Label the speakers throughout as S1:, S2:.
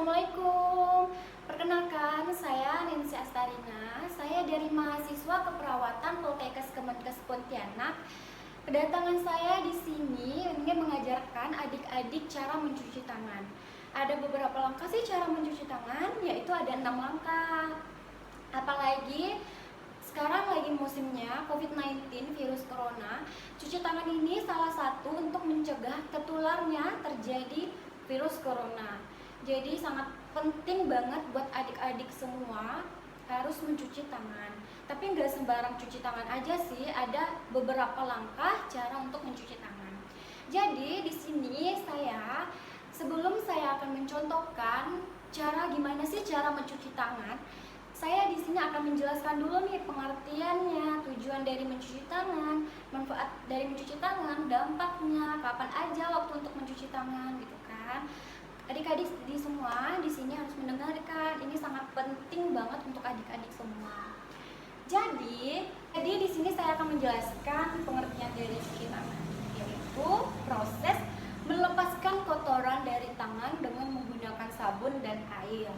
S1: Assalamualaikum. Perkenalkan, saya Nancy Astarina. Saya dari mahasiswa keperawatan Poltekkes Kemenkes Pontianak. Kedatangan saya di sini ingin mengajarkan adik-adik cara mencuci tangan. Ada beberapa langkah sih cara mencuci tangan, yaitu ada 6 langkah. Apalagi sekarang lagi musimnya COVID-19 virus corona. Cuci tangan ini salah satu untuk mencegah tertularnya terjadi virus corona. Jadi sangat penting banget buat adik-adik semua harus mencuci tangan. Tapi nggak sembarang cuci tangan aja sih, ada beberapa langkah cara untuk mencuci tangan. Jadi di sini sebelum saya akan mencontohkan gimana sih cara mencuci tangan, saya di sini akan menjelaskan dulu nih pengertiannya, tujuan dari mencuci tangan, manfaat dari mencuci tangan, dampaknya, kapan aja waktu untuk mencuci tangan gitu kan. Adik-adik di semua di sini harus mendengarkan. Ini sangat penting banget untuk adik-adik semua. Jadi di sini saya akan menjelaskan pengertian dari cuci tangan, yaitu proses melepaskan kotoran dari tangan dengan menggunakan sabun dan air.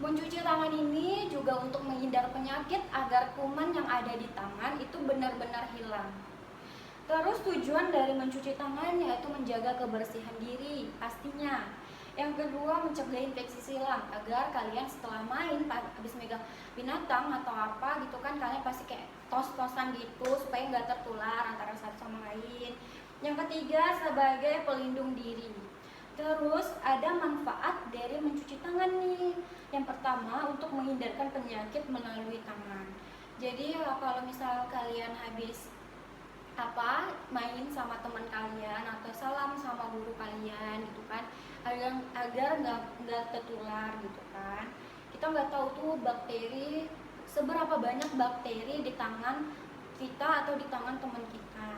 S1: Mencuci tangan ini juga untuk menghindar penyakit agar kuman yang ada di tangan itu benar-benar hilang. Terus tujuan dari mencuci tangan yaitu menjaga kebersihan diri pastinya. Yang kedua, mencegah infeksi silang agar kalian setelah main habis megang binatang atau apa gitu kan, kalian pasti kayak tos-tosan gitu supaya nggak tertular antara satu sama lain. Yang ketiga, sebagai pelindung diri. Terus ada manfaat dari mencuci tangan nih. Yang pertama, untuk menghindarkan penyakit melalui tangan. Jadi kalau misal kalian habis main sama teman kalian atau salam sama guru kalian gitu kan, agar nggak tertular gitu kan. Kita nggak tahu tuh seberapa banyak bakteri di tangan kita atau di tangan teman kita.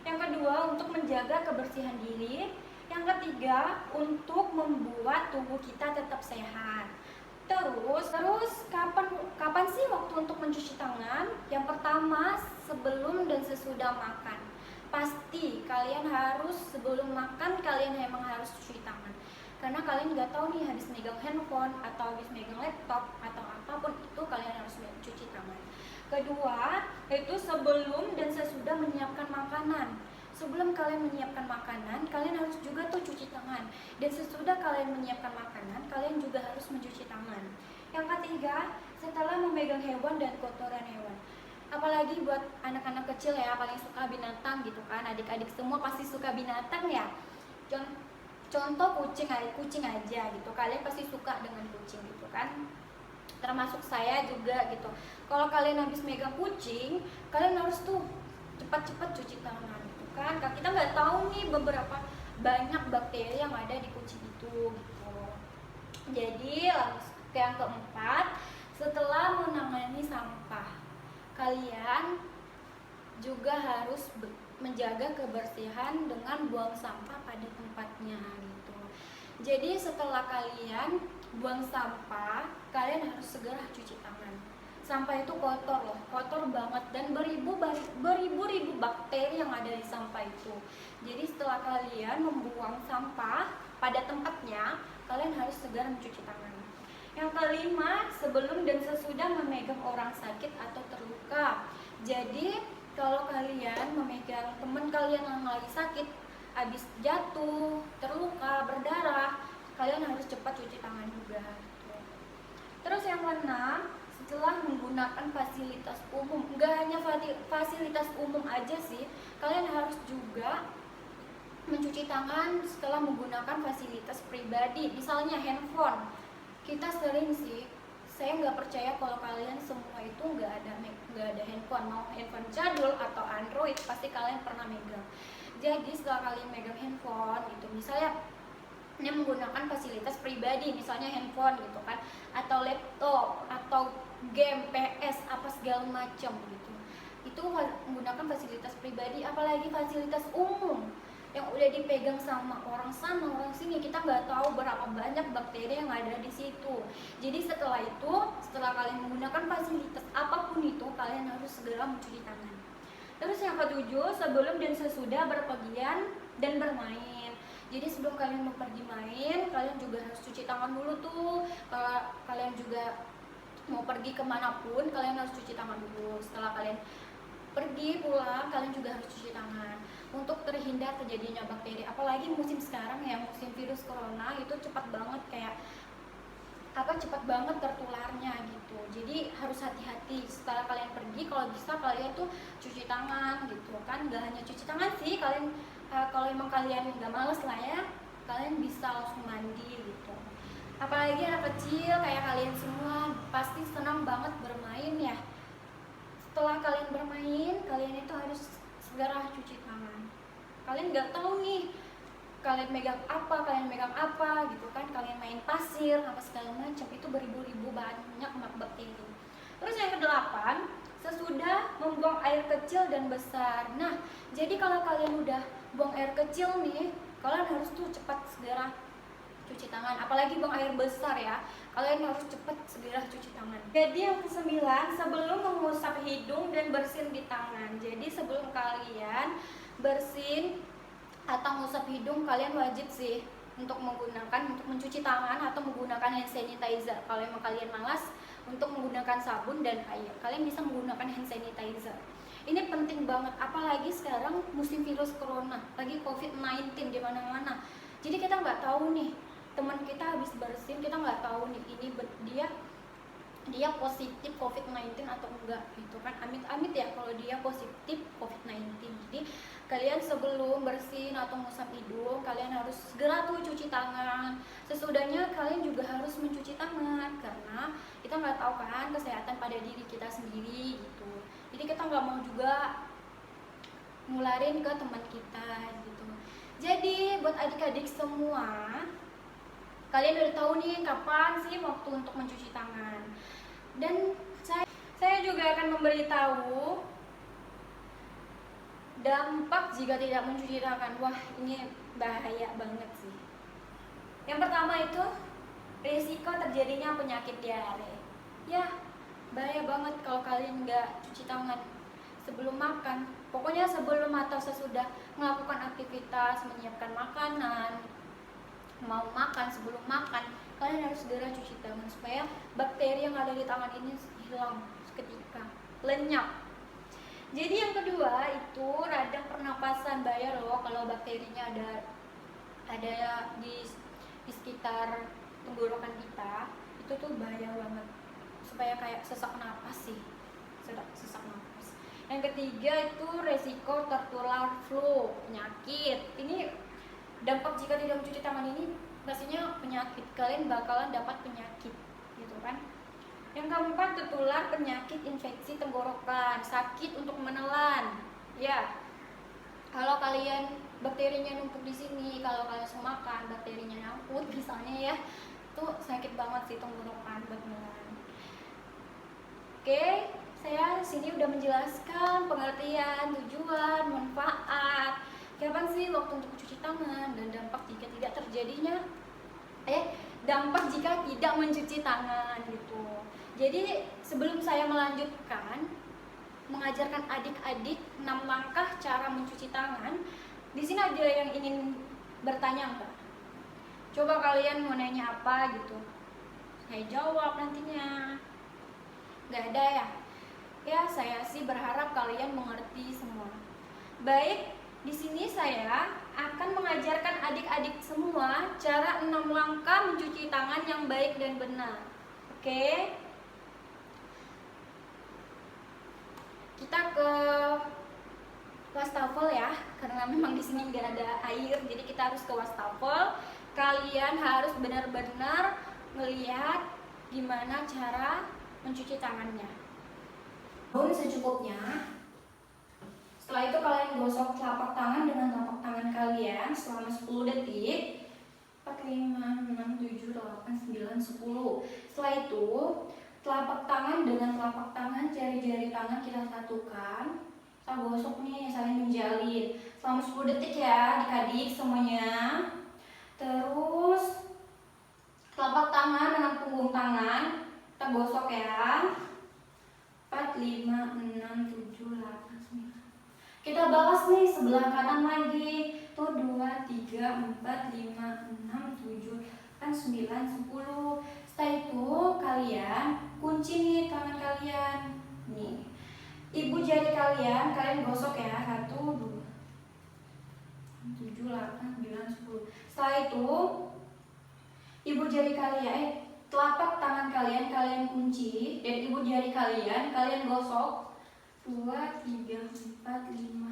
S1: Yang kedua, untuk menjaga kebersihan diri. Yang ketiga, untuk membuat tubuh kita tetap sehat. Terus kapan sih waktu untuk mencuci tangan? Yang pertama, sebelum dan sesudah makan. Pasti kalian harus sebelum makan kalian emang harus cuci tangan. Karena kalian nggak tahu nih habis megang handphone atau habis megang laptop atau apapun itu kalian harus cuci tangan. Kedua, yaitu sebelum dan sesudah menyiapkan makanan. Sebelum kalian menyiapkan makanan, kalian harus juga tuh cuci tangan. Dan sesudah kalian menyiapkan makanan, kalian juga harus mencuci tangan. Yang ketiga, setelah memegang hewan dan kotoran hewan. Apalagi buat anak-anak kecil ya, paling suka binatang gitu kan. Adik-adik semua pasti suka binatang ya. Contoh kucing aja gitu. Kalian pasti suka dengan kucing gitu kan. Termasuk saya juga gitu. Kalau kalian habis megang kucing, kalian harus tuh cepat-cepat cuci tangan gitu kan. Kita nggak tahu nih beberapa banyak bakteri yang ada di kucing itu gitu. Jadi yang keempat, setelah menangani sampah, kalian juga harus menjaga kebersihan dengan buang sampah pada tempatnya gitu. Jadi setelah kalian buang sampah, kalian harus segera cuci tangan. Sampah itu kotor loh, kotor banget dan beribu-ribu bakteri yang ada di sampah itu. Jadi setelah kalian membuang sampah pada tempatnya, kalian harus segera mencuci tangan. Yang kelima, sebelum dan sesudah memegang orang sakit atau terluka. Jadi kalau kalian memegang teman kalian yang lagi sakit, habis jatuh, terluka, berdarah, kalian harus cepat cuci tangan juga. Terus yang keenam, setelah menggunakan fasilitas umum. Nggak hanya fasilitas umum aja sih, kalian harus juga mencuci tangan setelah menggunakan fasilitas pribadi, misalnya handphone. Kita sering sih, saya nggak percaya kalau kalian semua itu nggak ada handphone, mau handphone jadul atau Android pasti kalian pernah megang. Jadi setelah kalian megang handphone itu, misalnya ini menggunakan fasilitas pribadi, misalnya handphone gitu kan, atau laptop atau game PS apa segala macam gitu, itu menggunakan fasilitas pribadi. Apalagi fasilitas umum yang udah dipegang sama orang sana orang sini, kita nggak tahu berapa banyak bakteri yang ada di situ. Jadi setelah kalian menggunakan fasilitas apapun itu, kalian harus segera mencuci tangan. Terus yang ketujuh, sebelum dan sesudah berpergian dan bermain. Jadi sebelum kalian mau pergi main, kalian juga harus cuci tangan dulu tuh. Kalau kalian juga mau pergi kemanapun, kalian harus cuci tangan dulu. Setelah kalian pergi pulang, kalian juga harus cuci tangan untuk terhindar terjadinya bakteri. Apalagi musim sekarang ya, musim virus corona itu cepat banget, kayak cepat banget tertularnya gitu. Jadi harus hati-hati setelah kalian pergi. Kalau bisa kalian tuh cuci tangan gitu kan. Gak hanya cuci tangan sih, kalian kalau emang kalian nggak males lah ya, kalian bisa langsung mandi gitu. Apalagi anak kecil kayak kalian semua pasti senang banget bermain ya. Setelah kalian bermain, kalian itu harus segera cuci tangan. Kalian nggak tahu nih kalian megang apa gitu kan, kalian main pasir apa segala macam, itu beribu-ribu banyak bakteri. Terus yang kedelapan, sesudah membuang air kecil dan besar. Nah, jadi kalau kalian udah buang air kecil nih, kalian harus tuh cepat segera cuci tangan. Apalagi buang air besar ya, kalian harus cepat segera cuci tangan. Jadi yang kesembilan, sebelum mengusap hidung dan bersin di tangan. Jadi sebelum kalian bersin atau ngusap hidung, kalian wajib sih untuk mencuci tangan atau menggunakan hand sanitizer. Kalau emang kalian malas untuk menggunakan sabun dan air, kalian bisa menggunakan hand sanitizer. Ini penting banget, apalagi sekarang musim virus corona, lagi COVID-19 di mana-mana. Jadi kita nggak tahu nih, teman kita habis bersin, kita nggak tahu nih dia positif COVID-19 atau enggak gitu kan. Amit-amit ya kalau dia positif COVID-19. Jadi kalian sebelum bersin atau ngusap hidung, kalian harus segera tuh cuci tangan. Sesudahnya kalian juga harus mencuci tangan, karena kita nggak tahu kan kesehatan pada diri kita sendiri gitu. Jadi kita nggak mau juga ngularin ke teman kita gitu. Jadi buat adik-adik semua, kalian udah tahu nih kapan sih waktu untuk mencuci tangan. Dan saya juga akan memberitahu dampak jika tidak mencuci tangan. Wah, ini bahaya banget sih. Yang pertama itu risiko terjadinya penyakit diare. Ya, bahaya banget kalau kalian nggak cuci tangan sebelum makan. Pokoknya sebelum atau sesudah melakukan aktivitas, menyiapkan makanan, mau makan, sebelum makan, kalian harus segera cuci tangan supaya bakteri yang ada di tangan ini hilang seketika, lenyap. Jadi yang kedua itu radang pernapasan, bahaya loh kalau bakterinya ada di sekitar tenggorokan kita, itu tuh bahaya banget, supaya kayak sesak napas sih, sesak napas. Yang ketiga itu resiko tertular flu, penyakit. Ini dampak jika tidak mencuci tangan ini pastinya penyakit, kalian bakalan dapat penyakit gitu kan. Yang keempat, tertular penyakit infeksi tenggorokan, sakit untuk menelan. Ya, kalau kalian bakterinya numpuk di sini, kalau kalian makan bakterinya nyangkut misalnya ya, tuh sakit banget sih tenggorokan buat menelan. Oke, saya sini udah menjelaskan pengertian, tujuan, manfaat, kapan sih waktu untuk cuci tangan, dan dampak jika tidak terjadinya dampak jika tidak mencuci tangan gitu. Jadi sebelum saya melanjutkan mengajarkan adik-adik 6 langkah cara mencuci tangan, di sini ada yang ingin bertanya enggak? Coba kalian mau nanya apa gitu, saya jawab nantinya. Nggak ada ya? Ya, saya sih berharap kalian mengerti semua. Baik, di sini saya akan mengajarkan adik-adik semua cara 6 langkah mencuci tangan yang baik dan benar. Oke? Kita ke wastafel ya, karena memang di sini nggak ada air, jadi kita harus ke wastafel. Kalian harus benar-benar melihat gimana cara mencuci tangannya. Secukupnya. Setelah itu kalian gosok telapak tangan dengan telapak tangan kalian selama 10 detik. 4, 5, 6, 7, 8, 9, 10. Setelah itu telapak tangan dengan telapak tangan, jari-jari tangan kita satukan. Kita gosok nih, saling menjalin selama 10 detik ya adik-adik semuanya. Terus telapak tangan dengan punggung tangan kita gosok ya. 4, 5, 6, 7, 8, 9. Kita balas nih sebelah kanan lagi. Tuh 2, 3, 4, 5, 6, 7, 8, 9, 10. Setelah itu kalian kunci nih tangan kalian. Nih, ibu jari kalian gosok ya. 1, 2, 7, 8, 9, 10. Setelah itu ibu jari kalian, telapak tangan kalian kunci, dan ibu jari kalian gosok. 2, 3, 4, 5,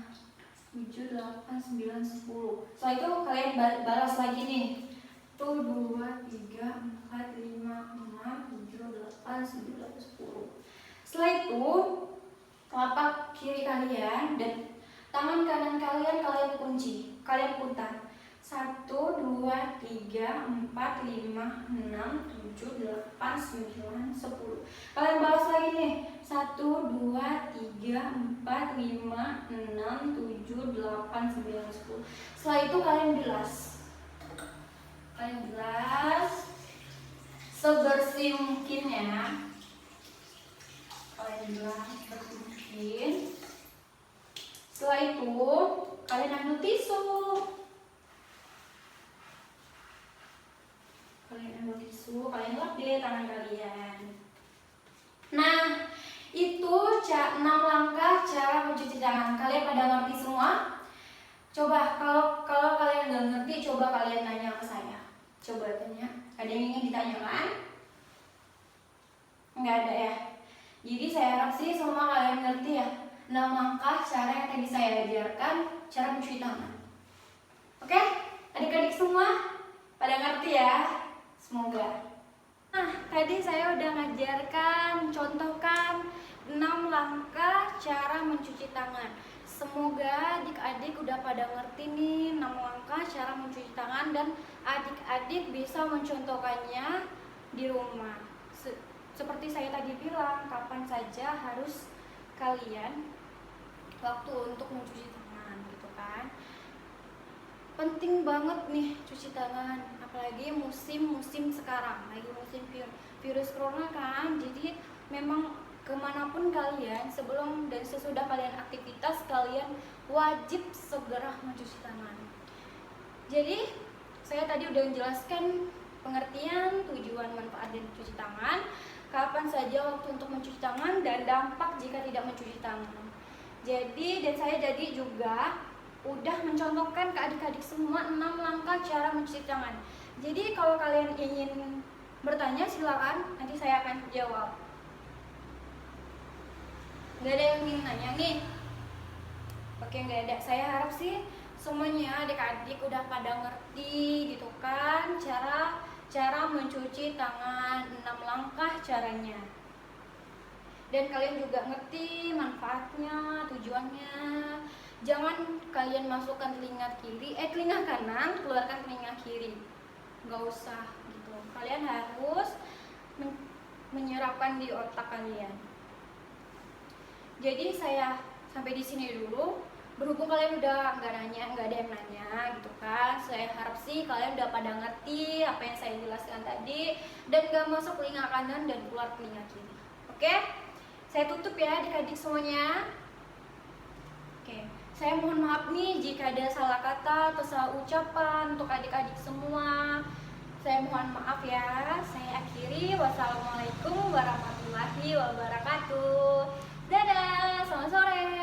S1: 7, 8, 9, 10. Setelah itu kalian balas lagi nih. Tuh 2, 3, 4, 5, 6, 7, 8, 9, 10. Setelah itu telapak kiri kalian dan tangan kanan kalian kunci. Kalian putar. 1, 2, 3, 4, 5, 6, 7, 8, 9, 10. Kalian balas lagi nih. 1, 2, 3, 4, 5, 6, 7, 8, 9, 10. Setelah itu kalian bilas. Sebersih mungkin ya. Kalian bilas sebersih mungkin. Setelah itu kalian ambil tisu. Kalian lap deh tangan kalian. Nah, itu 6 langkah cara mencuci tangan. Kalian pada ngerti semua? Coba kalau kalian nggak ngerti, coba kalian tanya ke saya. Coba tanya. Ada yang ingin ditanyakan? Nggak ada ya. Jadi saya harap sih semua kalian ngerti ya. 6 langkah cara yang tadi saya ajarkan, cara mencuci tangan. Oke? Adik-adik semua pada ngerti ya? Semoga. Nah, tadi saya udah ngajarkan, contohkan 6 langkah cara mencuci tangan. Semoga adik-adik udah pada ngerti nih 6 langkah cara mencuci tangan dan adik-adik bisa mencontohkannya di rumah. Seperti saya tadi bilang, kapan saja harus kalian waktu untuk mencuci tangan gitu kan. Penting banget nih cuci tangan, apalagi musim sekarang, lagi musim virus corona kan. Jadi memang kemanapun kalian, sebelum dan sesudah kalian aktivitas, kalian wajib segera mencuci tangan. Jadi saya tadi udah menjelaskan pengertian, tujuan, manfaat dan mencuci tangan, kapan saja waktu untuk mencuci tangan, dan dampak jika tidak mencuci tangan. Jadi dan saya jadi juga udah mencontohkan ke adik-adik semua 6 langkah cara mencuci tangan. Jadi kalau kalian ingin bertanya silakan, nanti saya akan jawab. Gak ada yang ingin nanya nih? Oke, gak ada. Saya harap sih semuanya adik-adik udah pada ngerti gitu kan cara mencuci tangan, 6 langkah caranya. Dan kalian juga ngerti manfaatnya, tujuannya. Jangan kalian masukkan telinga kanan, keluarkan telinga kiri. Gak usah gitu. Kalian harus menyerapkan di otak kalian. Jadi saya sampai di sini dulu. Berhubung kalian udah nggak ada yang nanya gitu kan. Saya harap sih kalian udah pada ngerti apa yang saya jelaskan tadi dan gak masuk telinga kanan dan keluar telinga kiri. Oke? Saya tutup ya adik-adik semuanya. Oke. Saya mohon maaf nih jika ada salah kata atau salah ucapan untuk adik-adik semua. Saya mohon maaf ya. Saya akhiri. Wassalamualaikum warahmatullahi wabarakatuh. Dadah, selamat sore.